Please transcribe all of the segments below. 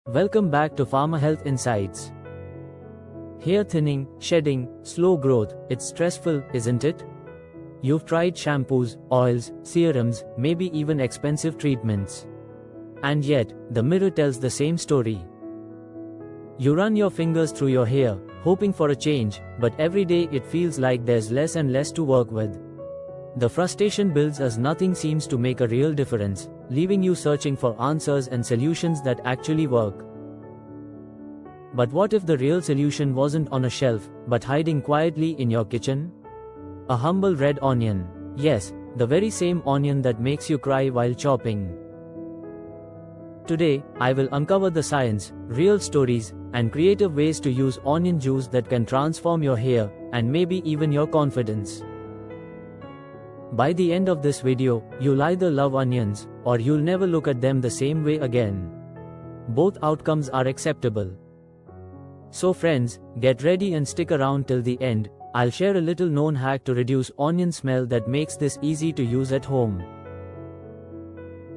Welcome back to PharmaHealth Insights. Hair thinning, shedding, slow growth, it's stressful, isn't it? You've tried shampoos, oils, serums, maybe even expensive treatments. And yet, the mirror tells the same story. You run your fingers through your hair, hoping for a change, but every day it feels like there's less and less to work with. The frustration builds as nothing seems to make a real difference, leaving you searching for answers and solutions that actually work. But what if the real solution wasn't on a shelf, but hiding quietly in your kitchen? A humble red onion. Yes, the very same onion that makes you cry while chopping. Today, I will uncover the science, real stories, and creative ways to use onion juice that can transform your hair, and maybe even your confidence. By the end of this video, you'll either love onions, or you'll never look at them the same way again. Both outcomes are acceptable. So friends, get ready and stick around till the end. I'll share a little known hack to reduce onion smell that makes this easy to use at home.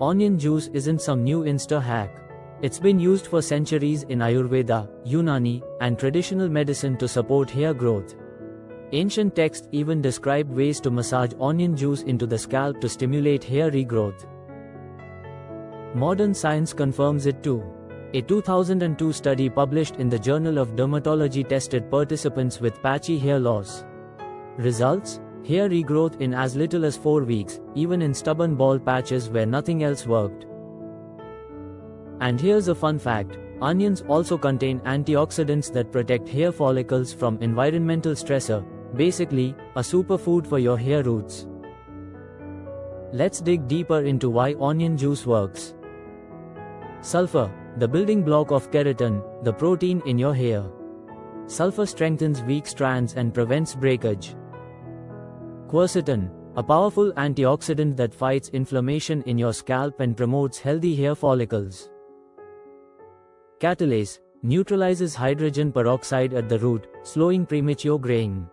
Onion juice isn't some new Insta hack. It's been used for centuries in Ayurveda, Unani, and traditional medicine to support hair growth. Ancient texts even described ways to massage onion juice into the scalp to stimulate hair regrowth. Modern science confirms it too. A 2002 study published in the Journal of Dermatology tested participants with patchy hair loss. Results? Hair regrowth in as little as 4 weeks, even in stubborn bald patches where nothing else worked. And here's a fun fact. Onions also contain antioxidants that protect hair follicles from environmental stressor, basically, a superfood for your hair roots. Let's dig deeper into why onion juice works. Sulfur, the building block of keratin, the protein in your hair. Sulfur strengthens weak strands and prevents breakage. Quercetin, a powerful antioxidant that fights inflammation in your scalp and promotes healthy hair follicles. Catalase, neutralizes hydrogen peroxide at the root, slowing premature graying.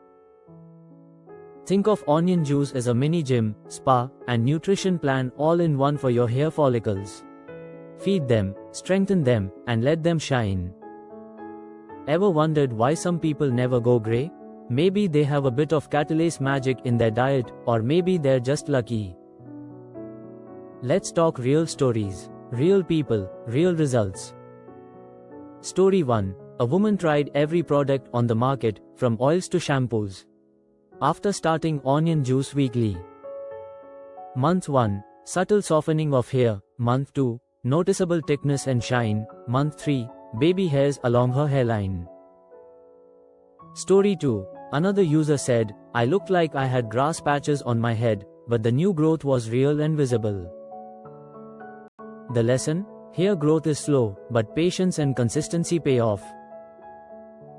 Think of onion juice as a mini gym, spa, and nutrition plan all in one for your hair follicles. Feed them, strengthen them, and let them shine. Ever wondered why some people never go gray? Maybe they have a bit of catalase magic in their diet, or maybe they're just lucky. Let's talk real stories. Real people, real results. Story 1. A woman tried every product on the market, from oils to shampoos. After starting onion juice weekly. Month 1. Subtle softening of hair. Month 2. Noticeable thickness and shine. Month 3. Baby hairs along her hairline. Story 2. Another user said, I looked like I had grass patches on my head, but the new growth was real and visible. The lesson? Hair growth is slow, but patience and consistency pay off.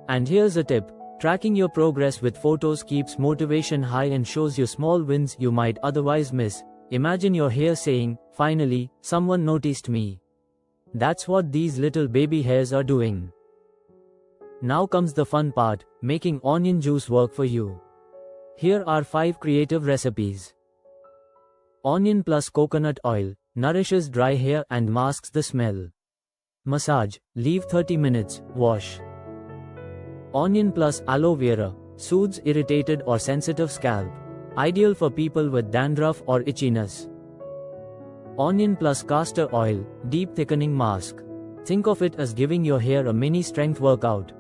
And here's a tip. Tracking your progress with photos keeps motivation high and shows you small wins you might otherwise miss. Imagine your hair saying, finally, someone noticed me. That's what these little baby hairs are doing. Now comes the fun part, making onion juice work for you. Here are 5 creative recipes. Onion plus coconut oil, nourishes dry hair and masks the smell. Massage, leave 30 minutes, wash. Onion plus aloe vera, soothes irritated or sensitive scalp. Ideal for people with dandruff or itchiness. Onion plus castor oil, deep thickening mask. Think of it as giving your hair a mini strength workout.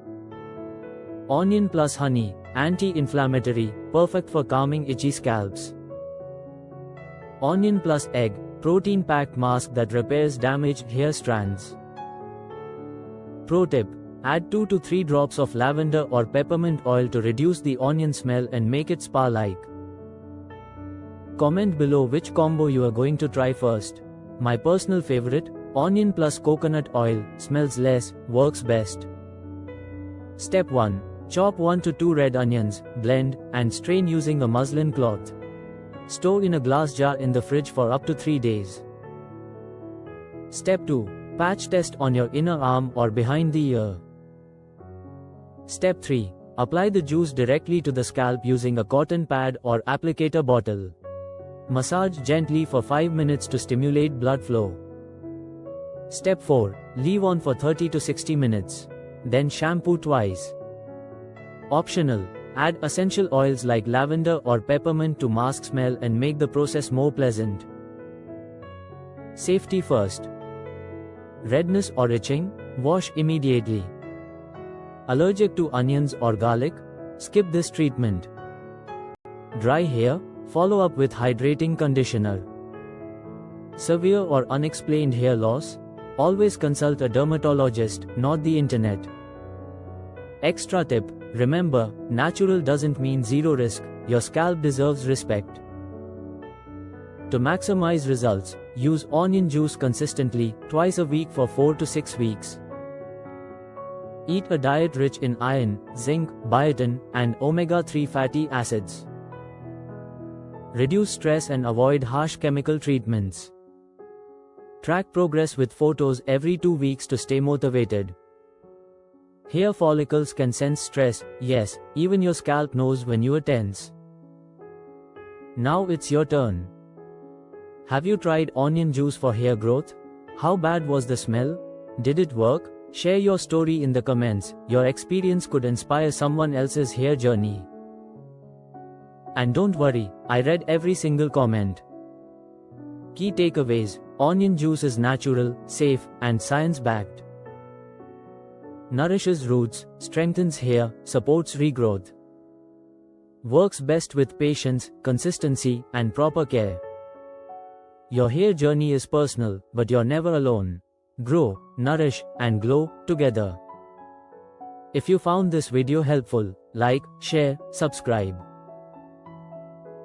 Onion plus honey, anti-inflammatory, perfect for calming itchy scalps. Onion plus egg, protein-packed mask that repairs damaged hair strands. Pro tip. Add 2 to 3 drops of lavender or peppermint oil to reduce the onion smell and make it spa-like. Comment below which combo you are going to try first. My personal favorite, onion plus coconut oil, smells less, works best. Step 1. Chop 1 to 2 red onions, blend, and strain using a muslin cloth. Store in a glass jar in the fridge for up to 3 days. Step 2. Patch test on your inner arm or behind the ear. Step 3. Apply the juice directly to the scalp using a cotton pad or applicator bottle. Massage gently for 5 minutes to stimulate blood flow. Step 4. Leave on for 30 to 60 minutes. Then shampoo twice. Optional. Add essential oils like lavender or peppermint to mask smell and make the process more pleasant. Safety first. Redness or itching? Wash immediately. Allergic to onions or garlic? Skip this treatment. Dry hair? Follow up with hydrating conditioner. Severe or unexplained hair loss? Always consult a dermatologist, not the internet. Extra tip: remember, natural doesn't mean zero risk, your scalp deserves respect. To maximize results, use onion juice consistently, twice a week for 4 to 6 weeks. Eat a diet rich in iron, zinc, biotin, and omega-3 fatty acids. Reduce stress and avoid harsh chemical treatments. Track progress with photos every 2 weeks to stay motivated. Hair follicles can sense stress, yes, even your scalp knows when you are tense. Now it's your turn. Have you tried onion juice for hair growth? How bad was the smell? Did it work? Share your story in the comments. Your experience could inspire someone else's hair journey. And don't worry, I read every single comment. Key takeaways: onion juice is natural, safe, and science-backed. Nourishes roots, strengthens hair, supports regrowth. Works best with patience, consistency, and proper care. Your hair journey is personal, but you're never alone. Grow, nourish, and glow together. If you found this video helpful, like, share, subscribe.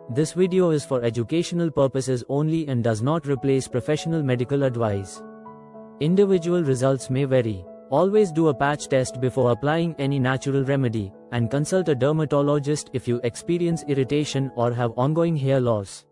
This video is for educational purposes only and does not replace professional medical advice. Individual results may vary. Always do a patch test before applying any natural remedy, and consult a dermatologist if you experience irritation or have ongoing hair loss.